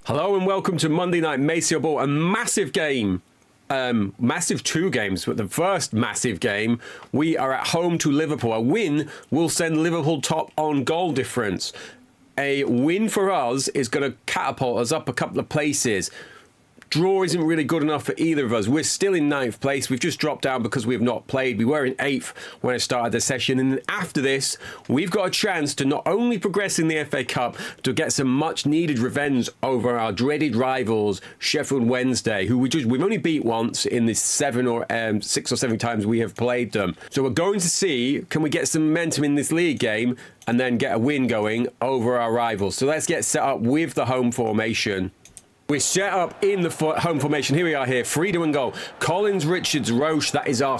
Hello and welcome to Monday Night Masio-ball, a massive game. Massive two games, but the first massive game, we are at home to Liverpool. A win will send Liverpool top on goal difference. A win for us is going to catapult us up a couple of places. Draw isn't really good enough for either of us. We're still in 9th place. We've just dropped down because we have not played. We were in 8th when I started the session. And after this, we've got a chance to not only progress in the FA Cup, to get some much needed revenge over our dreaded rivals, Sheffield Wednesday, who we've only beat once in the 6 or 7 times we have played them. So we're going to see, can we get some momentum in this league game and then get a win going over our rivals. So let's get set up with the home formation. We're set up in the home formation. Here we are here. Freedom and goal. Collins, Richards, Roche. That is our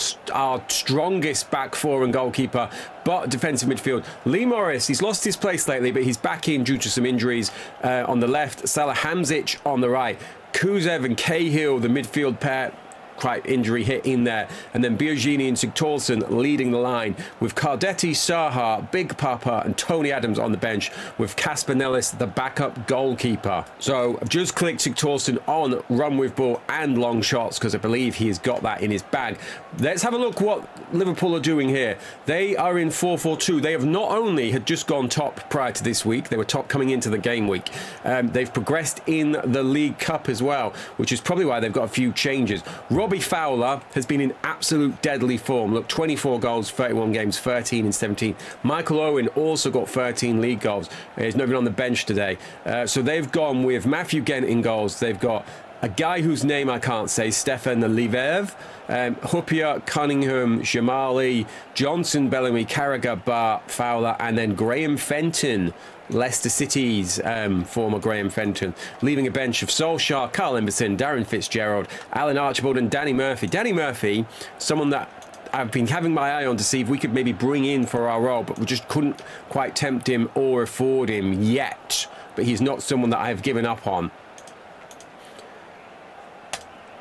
strongest back four and goalkeeper. But defensive midfield. Lee Morris, he's lost his place lately, but he's back in due to some injuries on the left. Salah Hamzic on the right. Kuzev and Cahill, the midfield pair. Quite injury hit in there. And then Biagini and Sigthorsson leading the line with Cardetti, Saha, Big Papa and Tony Adams on the bench with Casper Nellis, the backup goalkeeper. So I've just clicked Sigthorsson on run with ball and long shots because I believe he has got that in his bag. Let's have a look what Liverpool are doing here. They are in 4-4-2. They have not only had just gone top prior to this week, they were top coming into the game week. They've progressed in the League Cup as well, which is probably why they've got a few changes. Robbie Fowler has been in absolute deadly form. Look, 24 goals, 31 games, 13 and 17. Michael Owen also got 13 league goals. He's not even on the bench today. So they've gone with Matthew Gent in goals. They've got a guy whose name I can't say, Stefan Livev, Hupia, Cunningham, Jamali, Johnson, Bellamy, Carragher, Bart, Fowler, and then Graham Fenton, Leicester City's former Graham Fenton, leaving a bench of Solskjaer, Carl Emberson, Darren Fitzgerald, Alan Archibald, and Danny Murphy. Danny Murphy, someone that I've been having my eye on to see if we could maybe bring in for our role, but we just couldn't quite tempt him or afford him yet. But he's not someone that I've given up on.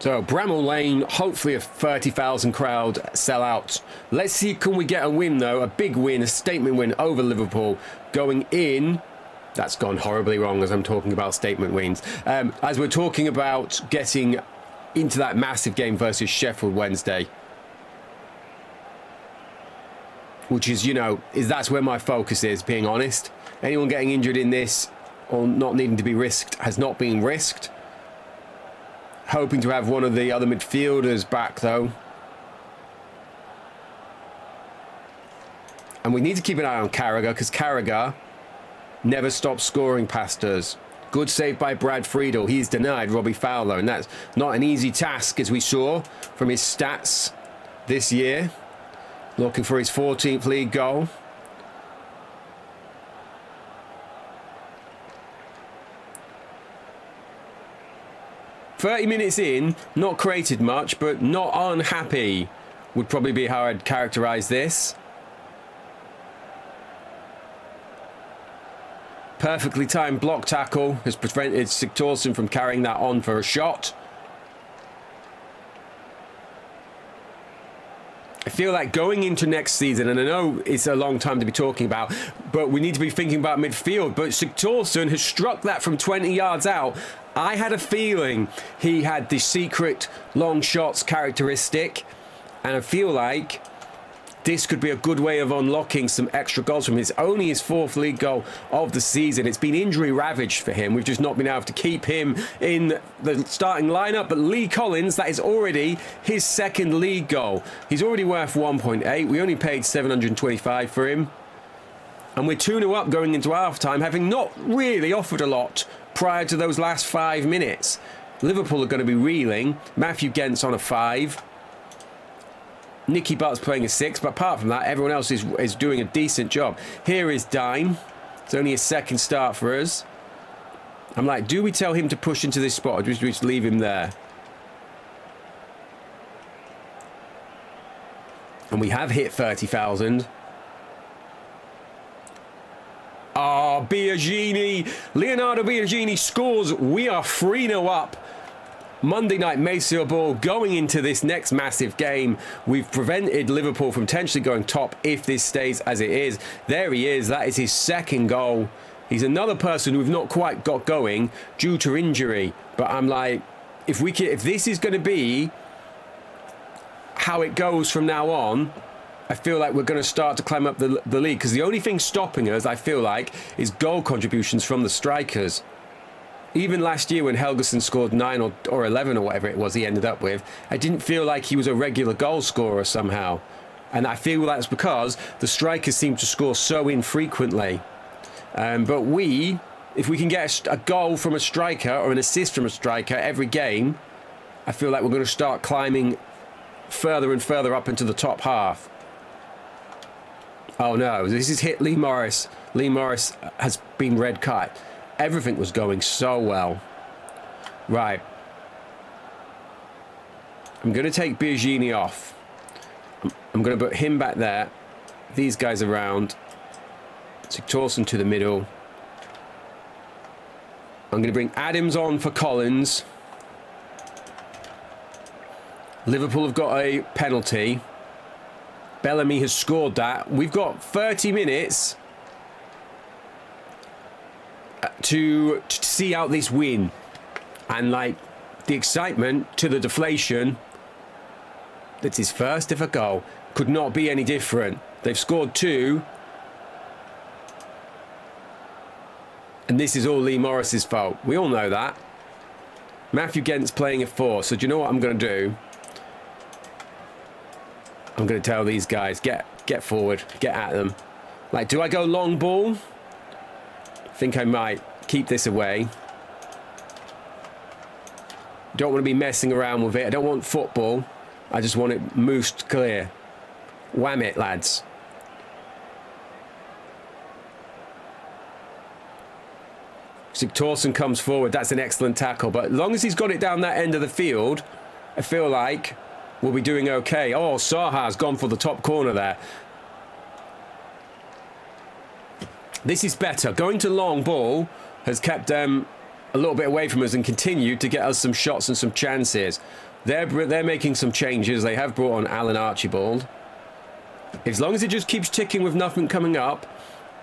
So Bramall Lane, hopefully a 30,000 crowd sellout. Let's see, can we get a win though? A big win, a statement win over Liverpool going in. That's gone horribly wrong as I'm talking about statement wins. As we're talking about getting into that massive game versus Sheffield Wednesday. Which is, that's where my focus is, being honest. Anyone getting injured in this or not needing to be risked has not been risked. Hoping to have one of the other midfielders back, though. And we need to keep an eye on Carragher, because Carragher never stops scoring past us. Good save by Brad Friedel. He's denied Robbie Fowler, and that's not an easy task, as we saw from his stats this year. Looking for his 14th league goal. "30 minutes in, not created much, but not unhappy," would probably be how I'd characterise this. Perfectly timed block tackle has prevented Sigthorsson from carrying that on for a shot. I feel like going into next season, and I know it's a long time to be talking about, but we need to be thinking about midfield. But Sigthorsson has struck that from 20 yards out. I had a feeling he had the secret long shots characteristic, and I feel like this could be a good way of unlocking some extra goals from him. It's only his 4th league goal of the season. It's been injury ravaged for him. We've just not been able to keep him in the starting lineup. But Lee Collins, that is already his 2nd league goal. He's already worth 1.8. We only paid 725 for him. And we're 2-0 up going into half-time, having not really offered a lot prior to those last 5 minutes. Liverpool are going to be reeling. Matthew Gent's on a 5. Nicky Butt's playing a 6, but apart from that, everyone else is doing a decent job. Here is Dime. It's only his 2nd start for us. I'm like, do we tell him to push into this spot, or do we just leave him there? And we have hit 30,000. Oh, Biagini. Leonardo Biagini scores. We are 3-0 up. Monday Night Masio-ball going into this next massive game. We've prevented Liverpool from potentially going top if this stays as it is. There he is. That is his 2nd goal He's another person we've not quite got going due to injury. But I'm like, if this is going to be how it goes from now on, I feel like we're going to start to climb up the league. Because the only thing stopping us, I feel like, is goal contributions from the strikers. Even last year when Helgeson scored 9 or 11 or whatever it was he ended up with, I didn't feel like he was a regular goal scorer somehow. And I feel that's because the strikers seem to score so infrequently. But if we can get a goal from a striker or an assist from a striker every game, I feel like we're going to start climbing further and further up into the top half. Oh no, this has hit Lee Morris. Lee Morris has been red carded. Everything was going so well. Right. I'm going to take Biagini off. I'm going to put him back there. These guys around. Sigthorsson to the middle. I'm going to bring Adams on for Collins. Liverpool have got a penalty. Bellamy has scored that. We've got 30 minutes to see out this win. And like the excitement to the deflation. That's his first ever goal. Could not be any different. They've scored 2. And this is all Lee Morris's fault. We all know that. Matthew Gent's playing at 4. So do you know what I'm going to do? I'm going to tell these guys, get forward, get at them. Like, do I go long ball? I think I might keep this away. Don't want to be messing around with it. I don't want football. I just want it moosed clear. Wham it, lads. Sigthorsson comes forward. That's an excellent tackle. But as long as he's got it down that end of the field, I feel like we'll be doing okay. Oh, Saha's gone for the top corner there. This is better. Going to long ball has kept them a little bit away from us and continued to get us some shots and some chances. They're making some changes. They have brought on Alan Archibald. As long as it just keeps ticking with nothing coming up,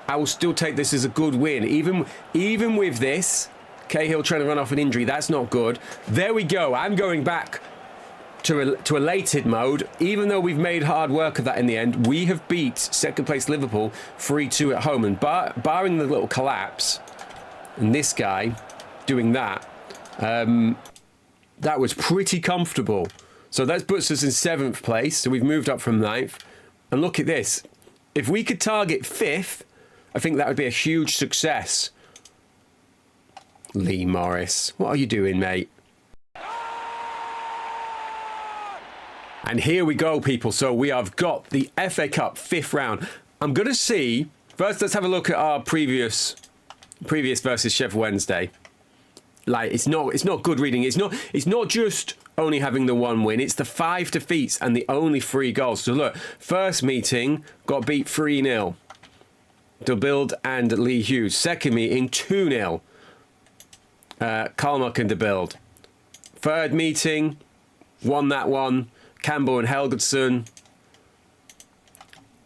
I will still take this as a good win. Even with this, Cahill trying to run off an injury, that's not good. There we go. I'm going back to elated mode. Even though we've made hard work of that in the end, we have beat second place Liverpool 3-2 at home. And barring the little collapse, and this guy doing that, that was pretty comfortable. So that puts us in 7th place. So we've moved up from 9th. And look at this. If we could target 5th, I think that would be a huge success. Lee Morris, what are you doing, mate? And here we go, people. So we have got the FA Cup 5th round. I'm going to see... First, let's have a look at our previous versus Sheffield Wednesday. Like, it's not good reading. It's not just only having the 1 win. It's the 5 defeats and the only 3 goals. So look, first meeting got beat 3-0. De Bilde and Lee Hughes. Second meeting 2-0. Kalmuk and De Bilde. Third meeting, won that one. Campbell and Helgeson.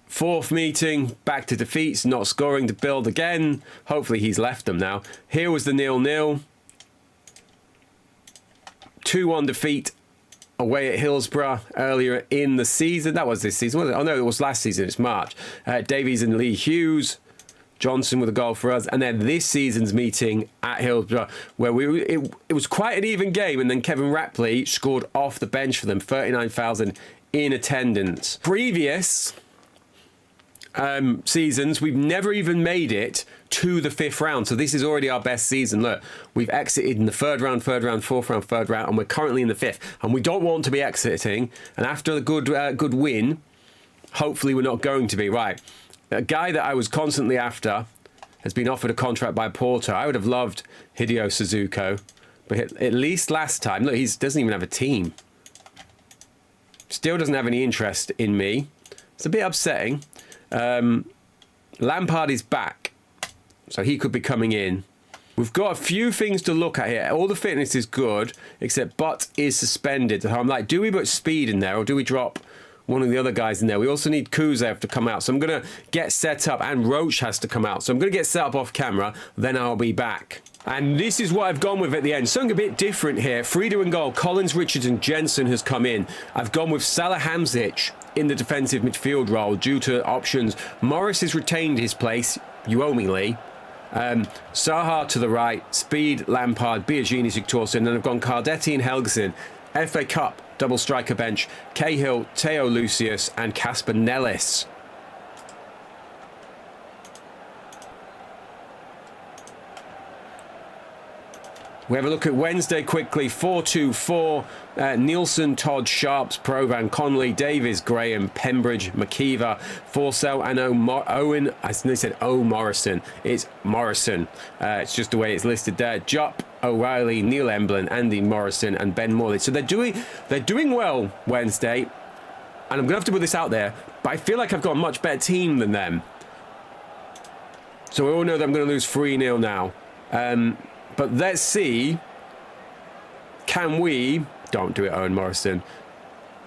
Fourth meeting, back to defeats, not scoring. De Bilde again. Hopefully he's left them now. Here was the 0-0. 2-1 defeat away at Hillsborough earlier in the season. That was this season, wasn't it? Oh no, it was last season. It's March. Davies and Lee Hughes. Johnson with a goal for us. And then this season's meeting at Hillsborough, where it was quite an even game. And then Kevin Rapley scored off the bench for them. 39,000 in attendance. Previous seasons, we've never even made it to the 5th round. So this is already our best season. Look, we've exited in the 3rd round, 4th round, 3rd round, and we're currently in the 5th. And we don't want to be exiting. And after a good win, hopefully we're not going to be. Right. A guy that I was constantly after has been offered a contract by Porto. I would have loved Hideo Suzuko. But at least last time, look, he doesn't even have a team. Still doesn't have any interest in me. It's a bit upsetting. Lampard is back, so he could be coming in. We've got a few things to look at here. All the fitness is good, except Butt is suspended. So I'm like, do we put speed in there, or do we drop one of the other guys in there. We also need Kuzev to come out. So I'm going to get set up, and Roach has to come out. So I'm going to get set up off camera, then I'll be back. And this is what I've gone with at the end. Something a bit different here. Frida in goal. Collins, Richards and Jensen has come in. I've gone with Salahamidzic in the defensive midfield role due to options. Morris has retained his place, Uomili. Saha to the right. Speed, Lampard, Biagini, Sigtorsson. And I've gone Cardetti and Helgesen. FA Cup, double striker bench. Cahill, Teo Lucius and Casper Nellis. We have a look at Wednesday quickly. 4-2-4. Nielsen, Todd, Sharps, Provan, Conley, Davies, Graham, Pembridge, McKeever, Forsell and Owen. I said Morrison. It's Morrison. It's just the way it's listed there. Jupp, O'Reilly, Neil Emblin, Andy Morrison and Ben Morley. So they're doing well Wednesday. And I'm going to have to put this out there, but I feel like I've got a much better team than them. So we all know that I'm going to lose 3-0 now. But let's see, can we, don't do it, Owen Morrison,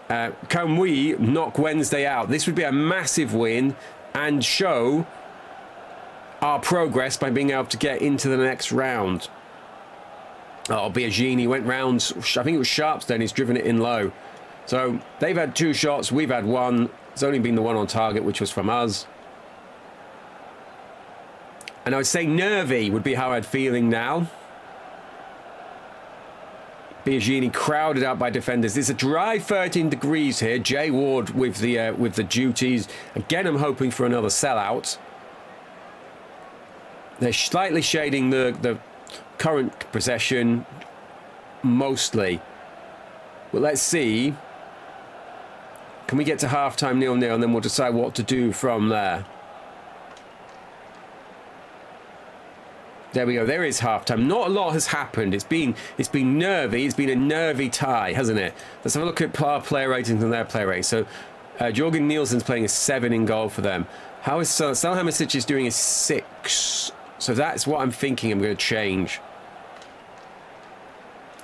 can we knock Wednesday out? This would be a massive win and show our progress by being able to get into the next round. Oh, Biagini went round, I think it was Sharps then, he's driven it in low. So they've had 2 shots, we've had 1. It's only been the one on target, which was from us. And I would say nervy would be how I'd feeling now. Biagini crowded out by defenders. It's a dry 13 degrees here. Jay Ward with the duties. Again, I'm hoping for another sellout. They're slightly shading the current possession, mostly. Well, let's see. Can we get to half-time 0-0, and then we'll decide what to do from there. There we go. There is halftime. Not a lot has happened. It's been nervy. It's been a nervy tie, hasn't it? Let's have a look at our player ratings and their player ratings. So, Jorgen Nielsen's playing a 7 in goal for them. How is Salahamidzic is doing a 6? So that's what I'm thinking. I'm going to change.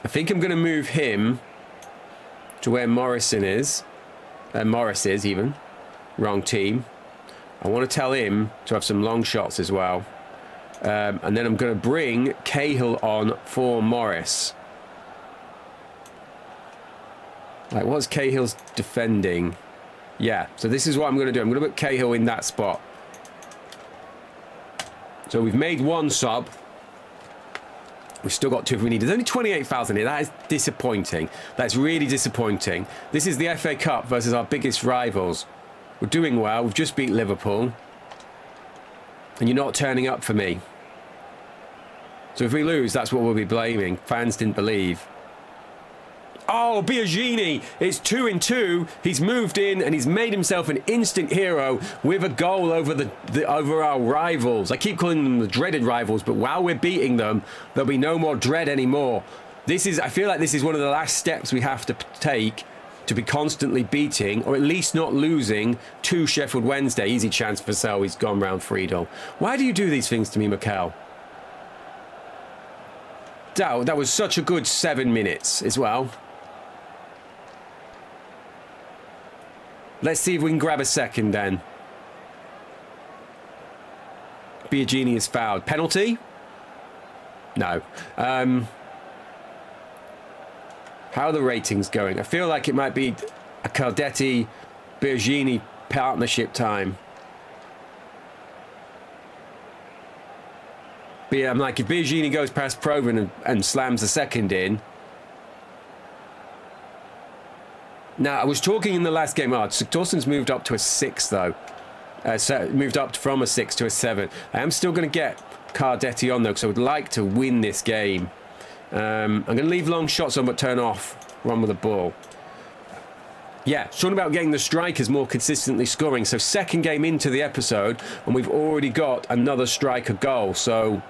I think I'm going to move him to where Morrison is. Morris is even. Wrong team. I want to tell him to have some long shots as well. And then I'm going to bring Cahill on for Morris. Like, what's Cahill's defending? Yeah, so this is what I'm going to do. I'm going to put Cahill in that spot. So we've made 1 sub. We've still got 2 if we need. There's only 28,000 here. That is disappointing. That's really disappointing. This is the FA Cup versus our biggest rivals. We're doing well. We've just beat Liverpool. And you're not turning up for me. So if we lose, that's what we'll be blaming. Fans didn't believe. Oh, Biagini! It's 2-2. He's moved in and he's made himself an instant hero with a goal over over our rivals. I keep calling them the dreaded rivals, but while we're beating them, there'll be no more dread anymore. I feel like this is one of the last steps we have to take to be constantly beating, or at least not losing, to Sheffield Wednesday. Easy chance for Sal. He's gone round Friedel. Why do you do these things to me, Mikel? That was such a good 7 minutes as well. Let's see if we can grab a second then. Biagini is fouled. Penalty? No. How are the ratings going? I feel like it might be a Cardetti-Biagini partnership time. But yeah, I'm like, if Biagini goes past Proven and slams the second in. Now, I was talking in the last game. Sigtorsson's moved up to a 6, though. So moved up from a 6 to a 7. I am still going to get Cardetti on, though, because I would like to win this game. I'm going to leave long shots on, but turn off. Run with the ball. Yeah, talking about getting the strikers more consistently scoring. So second game into the episode, and we've already got another striker goal. So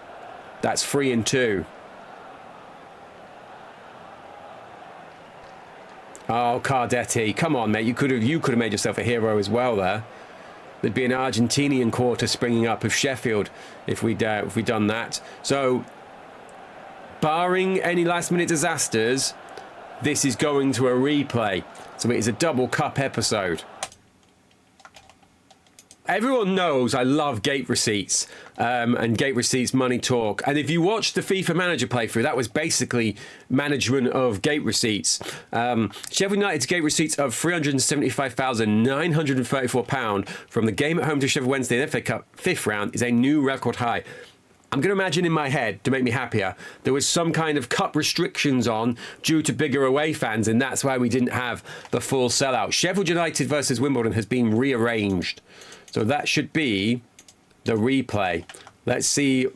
that's 3-2. Oh, Cardetti, come on, mate! You could have made yourself a hero as well there. There'd be an Argentinian quarter springing up of Sheffield if we'd done that. So, barring any last-minute disasters, this is going to a replay. So it is a double cup episode. Everyone knows I love gate receipts and gate receipts money talk. And if you watch the FIFA Manager playthrough, that was basically management of gate receipts. Sheffield United's gate receipts of £375,934 from the game at home to Sheffield Wednesday in the FA Cup 5th round is a new record high. I'm going to imagine in my head, to make me happier, there was some kind of cup restrictions on due to bigger away fans, and that's why we didn't have the full sellout. Sheffield United versus Wimbledon has been rearranged. So that should be the replay. Let's see,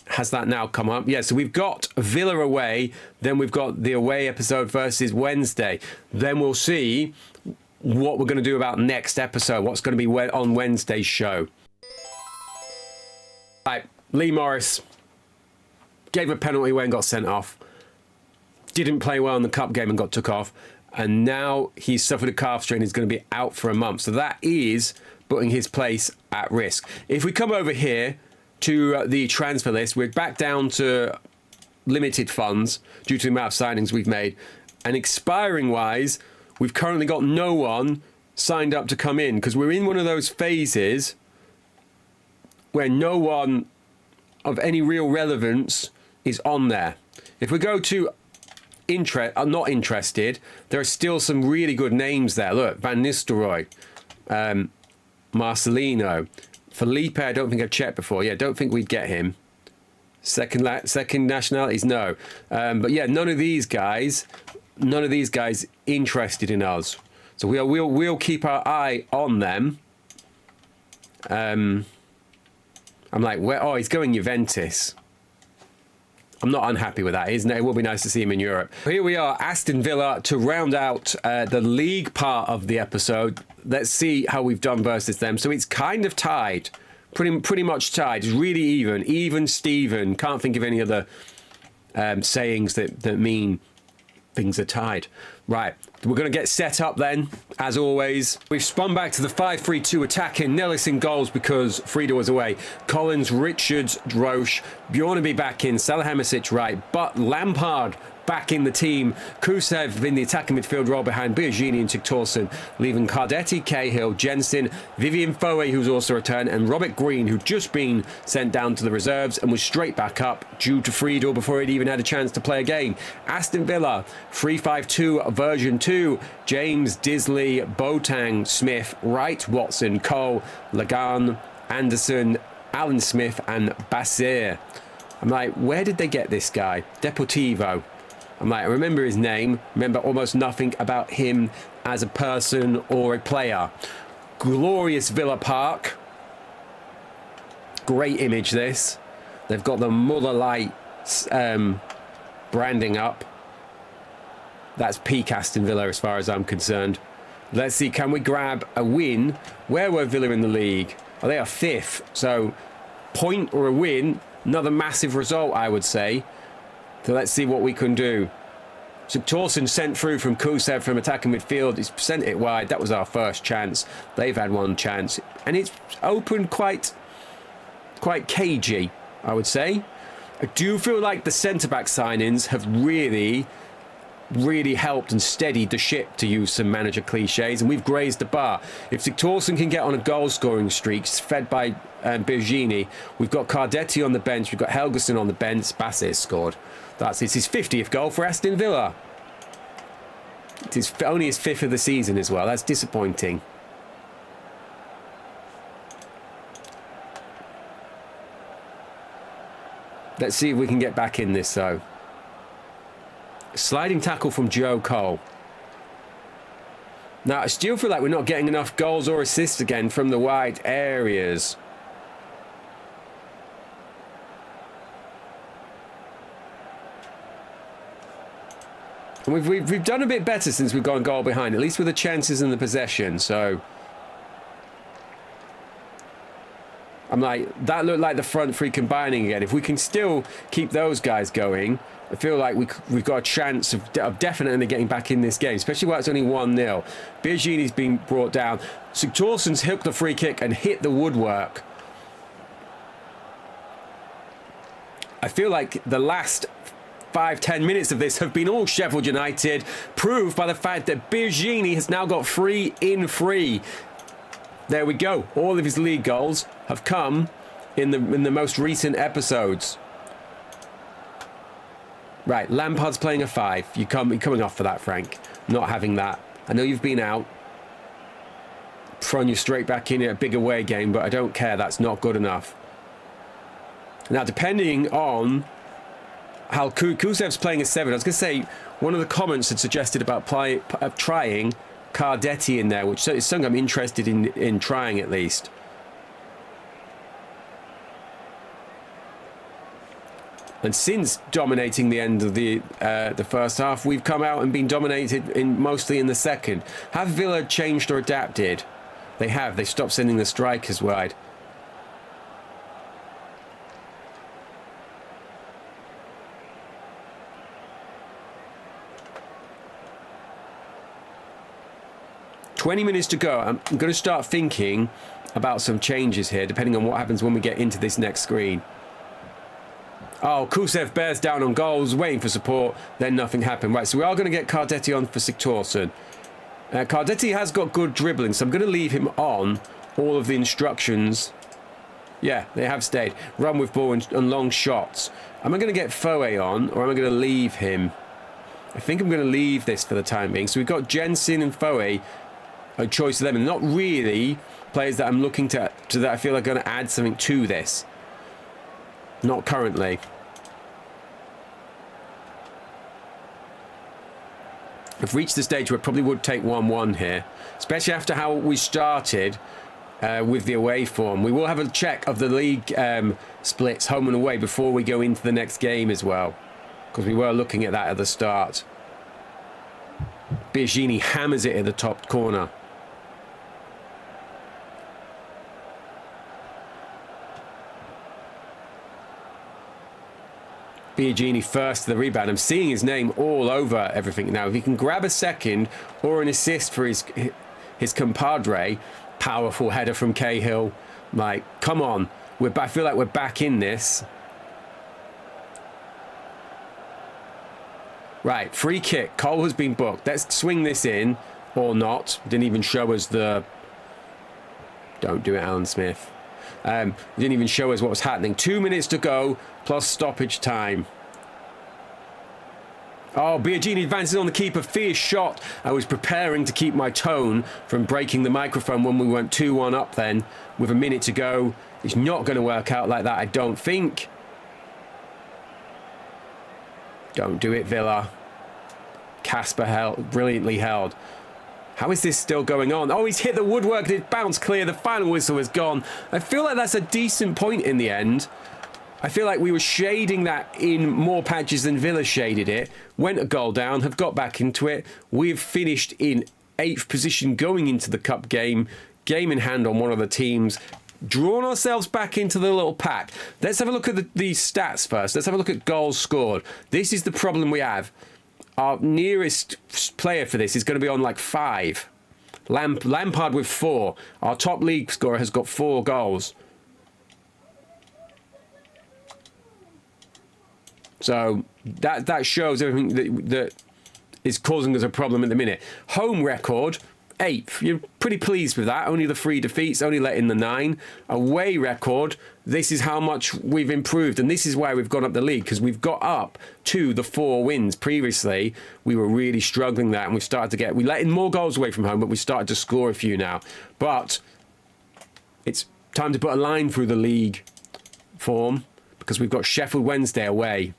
has that now come up? Yeah, so we've got Villa away, then we've got the away episode versus Wednesday. Then we'll see what we're going to do about next episode, what's going to be on Wednesday's show. Right, Lee Morris gave a penalty away and got sent off. Didn't play well in the cup game and got took off. And now he's suffered a calf strain. He's going to be out for a month. So that is putting his place at risk. If we come over here to the transfer list, we're back down to limited funds due to the amount of signings we've made. And expiring wise, we've currently got no one signed up to come in because we're in one of those phases where no one of any real relevance is on there. If we go to not interested, there are still some really good names there. Look, Van Nistelrooy, Marcelino, Felipe. I don't think I've checked before. Yeah, don't think we'd get him. Second nationalities, no. But yeah, none of these guys interested in us. So we'll keep our eye on them. I'm like, oh, he's going Juventus. I'm not unhappy with that, isn't it? It will be nice to see him in Europe. Here we are, Aston Villa, to round out the league part of the episode. Let's see how we've done versus them. So it's kind of tied, pretty much tied. It's really even Steven. Can't think of any other sayings that mean things are tied. Right, we're going to get set up then, as always. We've spun back to the 5-3-2 attacking. Nellis in goals because Frida was away. Collins, Richards, Roche, Bjornaby back in, Salihamidzic right, but Lampard back in the team. Kusev in the attacking midfield role behind Biagini and Sigthorsson, leaving Cardetti, Cahill, Jensen, Vivian Foe, who's also returned, and Robert Green, who'd just been sent down to the reserves and was straight back up due to Friedel before he'd even had a chance to play a game. Aston Villa, 3-5-2 version 2. James, Disley, Boateng, Smith, Wright, Watson, Cole, Lagan, Anderson, Alan Smith, and Basir. I'm like, where did they get this guy? Deportivo. I'm like, I remember his name, remember almost nothing about him as a person or a player. Glorious Villa Park. Great image, this. They've got the Mother Light branding up. That's peak Aston Villa as far as I'm concerned. Let's see, can we grab a win? Where were Villa in the league? Oh, they are 5th. So, point or a win, another massive result, I would say. So let's see what we can do. Sigthorsson sent through from Kusev from attacking midfield. He's sent it wide. That was our first chance. They've had one chance. And it's opened quite cagey, I would say. I do feel like the centre-back signings have really helped and steadied the ship, to use some manager cliches, and we've grazed the bar. If Sigthorsson can get on a goal-scoring streak, fed by Biagini, we've got Cardetti on the bench, we've got Helgeson on the bench, Bassett scored. It's his 50th goal for Aston Villa. It's only his 5th of the season as well. That's disappointing. Let's see if we can get back in this, though. Sliding tackle from Joe Cole. Now, I still feel like we're not getting enough goals or assists again from the wide areas. And we've done a bit better since we've gone goal behind, at least with the chances and the possession. So I'm like, that looked like the front three combining again. If we can still keep those guys going, I feel like we've got a chance of definitely getting back in this game, especially while it's only 1-0. Biagini's been brought down. Sigthorsson's hooked the free kick and hit the woodwork. I feel like the last 5-10 minutes of this have been all Sheffield United, proved by the fact that Biagini has now got 3 in 3. There we go. All of his league goals have come in the most recent episodes. Right, Lampard's playing a 5. You're coming off for that, Frank. Not having that. I know you've been out. Thrown you straight back in a big away game, but I don't care. That's not good enough. Now, depending on how Kusev's playing a 7, I was going to say, one of the comments had suggested about trying Cardetti in there, which is something I'm interested in trying at least. And since dominating the end of the first half, we've come out and been dominated mostly in the second. Have Villa changed or adapted? They have. They stopped sending the strikers wide. "20 minutes to go. I'm going to start thinking about some changes here, depending on what happens when we get into this next screen. Oh, Kusev bears down on goals, waiting for support, then nothing happened. Right, so we are going to get Cardetti on for Sigthorsson. Cardetti has got good dribbling, so I'm going to leave him on all of the instructions. Yeah, they have stayed. Run with ball and long shots. Am I going to get Foe on, or am I going to leave him? I think I'm going to leave this for the time being. So we've got Jensen and Foe, a choice of them, and not really players that I'm looking to that I feel are going to add something to this. Not currently. I've reached the stage where it probably would take 1-1 here, especially after how we started with the away form. We will have a check of the league splits home and away before we go into the next game as well, because we were looking at that at the start. Biagini hammers it in the top corner. Biagini first to the rebound. I'm seeing his name all over everything now. If he can grab a second or an assist for his compadre, powerful header from Cahill. Like, come on. I feel like we're back in this. Right, free kick. Cole has been booked. Let's swing this in or not. Didn't even show us the... Don't do it, Alan Smith. Didn't even show us what was happening. 2 minutes to go, plus stoppage time. Oh, Biagini advances on the keeper. Fierce shot. I was preparing to keep my tone from breaking the microphone when we went 2-1 up then, with a minute to go. It's not going to work out like that, I don't think. Don't do it, Villa. Casper brilliantly held. How is this still going on? Oh, he's hit the woodwork. It bounced clear. The final whistle is gone. I feel like that's a decent point in the end. I feel like we were shading that in more patches than Villa shaded it. Went a goal down, have got back into it. We've finished in 8th position going into the cup game. Game in hand on one of the teams. Drawn ourselves back into the little pack. Let's have a look at the stats first. Let's have a look at goals scored. This is the problem we have. Our nearest player for this is going to be on like 5. Lampard with 4. Our top league scorer has got 4 goals. So that shows everything that is causing us a problem at the minute. Home record, 8th. You're pretty pleased with that. Only the 3 defeats, only let in the 9. Away record, this is how much we've improved. And this is why we've gone up the league, because we've got up to the 4 wins. Previously, we were really struggling that, and we've started to we let in more goals away from home, but we started to score a few now. But it's time to put a line through the league form, because we've got Sheffield Wednesday away.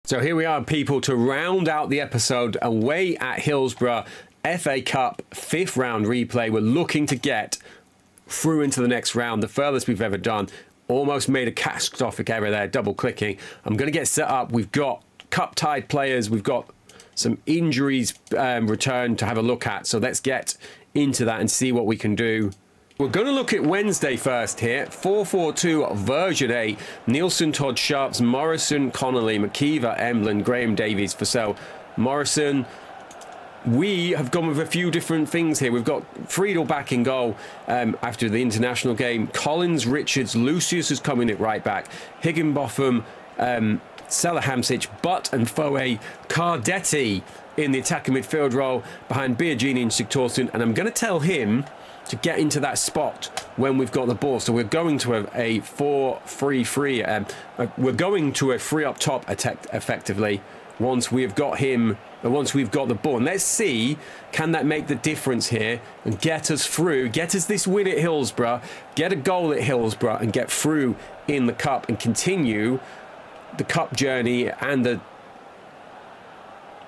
So here we are, people, to round out the episode away at Hillsborough. FA Cup 5th round replay. We're looking to get through into the next round, the furthest we've ever done. Almost made a catastrophic error there, double clicking. I'm going to get set up. We've got cup-tied players. We've got some injuries returned to have a look at. So let's get into that and see what we can do. We're going to look at Wednesday first here. 4-4-2 version 8. Nielsen, Todd Sharps, Morrison, Connolly, McKeever, Emblin, Graham Davies, Fussell, Morrison. We have gone with a few different things here. We've got Friedel back in goal after the international game. Collins, Richards, Lucius is coming at right back. Higginbotham, Salihamidzic, Butt and Foe, Cardetti in the attacking midfield role behind Biagini and Sigthorsson, and I'm going to tell him to get into that spot when we've got the ball. So we're going to a 4-3-3. We're going to a free up top attack effectively once we've got him, once we've got the ball. And let's see, can that make the difference here and get us through, get us this win at Hillsborough, get a goal at Hillsborough and get through in the cup and continue the cup journey and the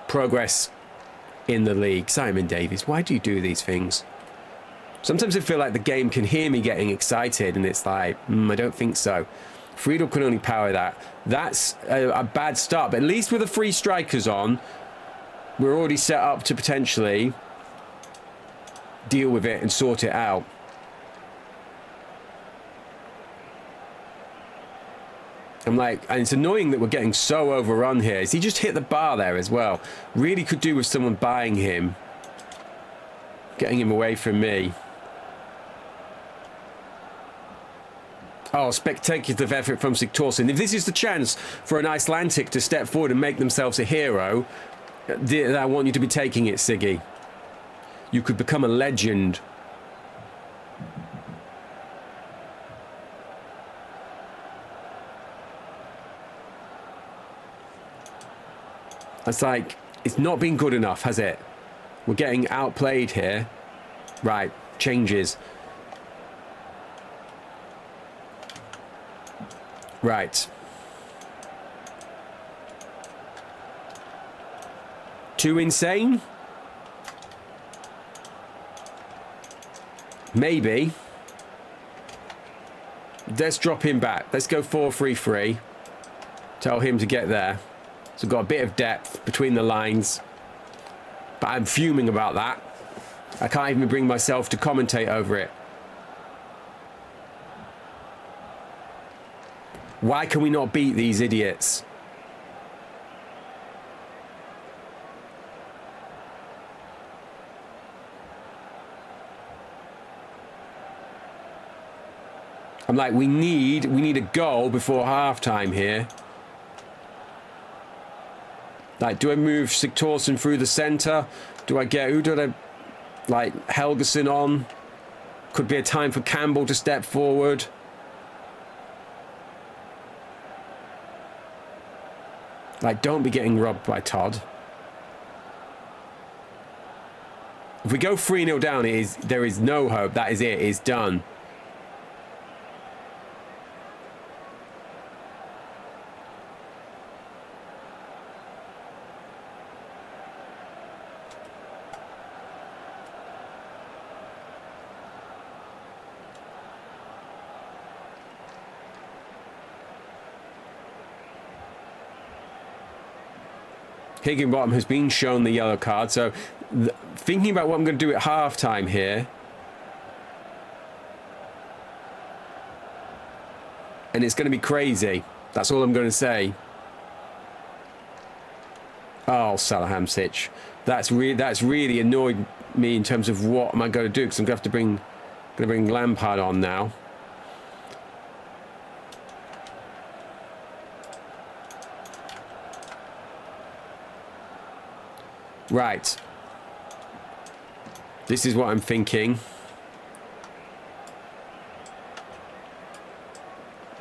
progress in the league. Simon Davies, why do you do these things? Sometimes I feel like the game can hear me getting excited and it's like, I don't think so. Friedel can only power that. That's a bad start, but at least with the 3 strikers on, we're already set up to potentially deal with it and sort it out. I'm like, and it's annoying that we're getting so overrun here. He just hit the bar there as well. Really could do with someone buying him, getting him away from me. Oh, spectacular effort from Sigthorsson. If this is the chance for an Icelandic to step forward and make themselves a hero, I want you to be taking it, Siggy. You could become a legend. It's like, it's not been good enough, has it? We're getting outplayed here. Right, changes. Right. Too insane? Maybe. Let's drop him back. Let's go 4-3-3. Tell him to get there. So we've got a bit of depth between the lines. But I'm fuming about that. I can't even bring myself to commentate over it. Why can we not beat these idiots? I'm like, we need a goal before halftime here. Like, do I move Sigthorsson through the centre? Do I get, who do I, like, Helgeson on? Could be a time for Campbell to step forward. Like, don't be getting robbed by Todd. If we go 3-0 down, there is no hope. That is it. It's done. Higginbottom has been shown the yellow card, so thinking about what I'm going to do at half-time here. And it's going to be crazy. That's all I'm going to say. Oh, Salihamidzic. That's really annoyed me in terms of what am I going to do, because I'm going to have to bring Lampard on now. Right. This is what I'm thinking.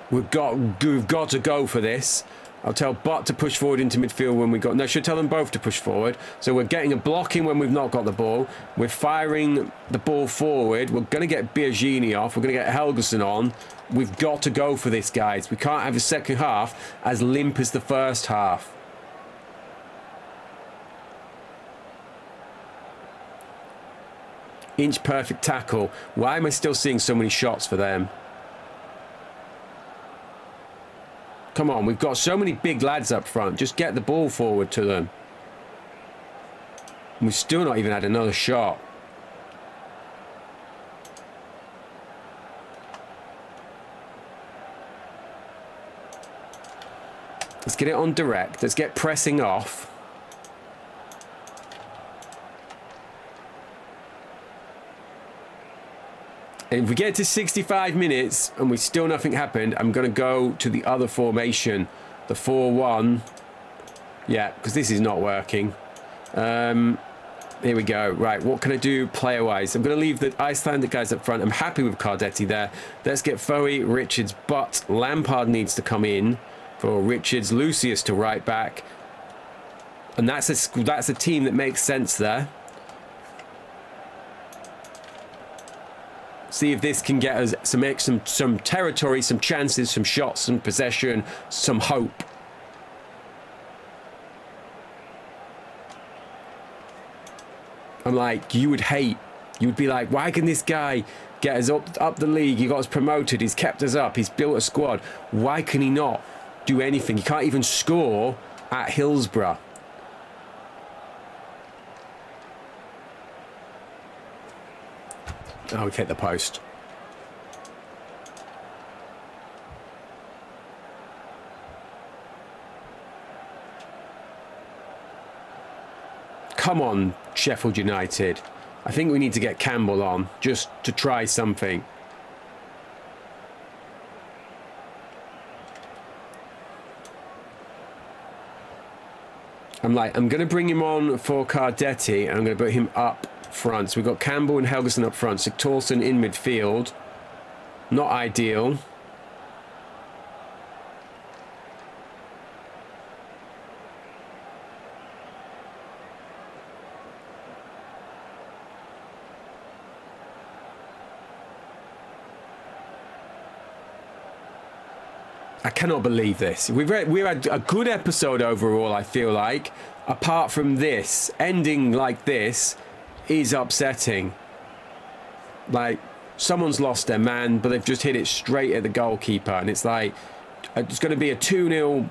We've got to go for this. I'll tell Butt to push forward into midfield when we got... No, I should tell them both to push forward. So we're getting a blocking when we've not got the ball. We're firing the ball forward. We're going to get Biagini off. We're going to get Helgeson on. We've got to go for this, guys. We can't have a second half as limp as the first half. Inch perfect tackle. Why am I still seeing so many shots for them? Come on, we've got so many big lads up front. Just get the ball forward to them. We've still not even had another shot. Let's get it on direct. Let's get pressing off. And if we get to 65 minutes and we still nothing happened, I'm going to go to the other formation the 4-1. Yeah, because this is not working. Here we go. Right, what can I do player-wise? I'm going to leave the Icelandic guys up front. I'm happy with Cardetti there. Let's get Foe, Richards, but Lampard needs to come in for Richards, Lucius to right back. And that's a team that makes sense there. See if this can get us some territory, some chances, some shots, some possession, some hope. I'm like, you would be like, why can this guy get us up the league? He got us promoted. He's kept us up. He's built a squad. Why can he not do anything? He can't even score at Hillsborough. Oh, we've hit the post. Come on, Sheffield United. I think we need to get Campbell on just to try something. I'm going to bring him on for Cardetti, and I'm going to put him up front. So we've got Campbell and Helgeson up front. Sigthorsson in midfield. Not ideal. I cannot believe this. We've had a good episode overall, I feel like. Apart from this, ending like this is upsetting. Like, someone's lost their man, but they've just hit it straight at the goalkeeper. And it's like, it's going to be a 2-0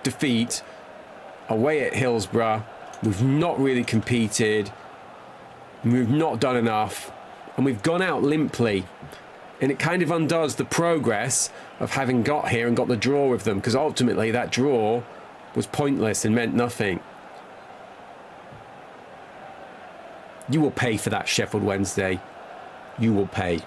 defeat away at Hillsborough. We've not really competed. We've not done enough. And we've gone out limply. And it kind of undoes the progress of having got here and got the draw with them, because ultimately that draw was pointless and meant nothing. You will pay for that, Sheffield Wednesday. You will pay.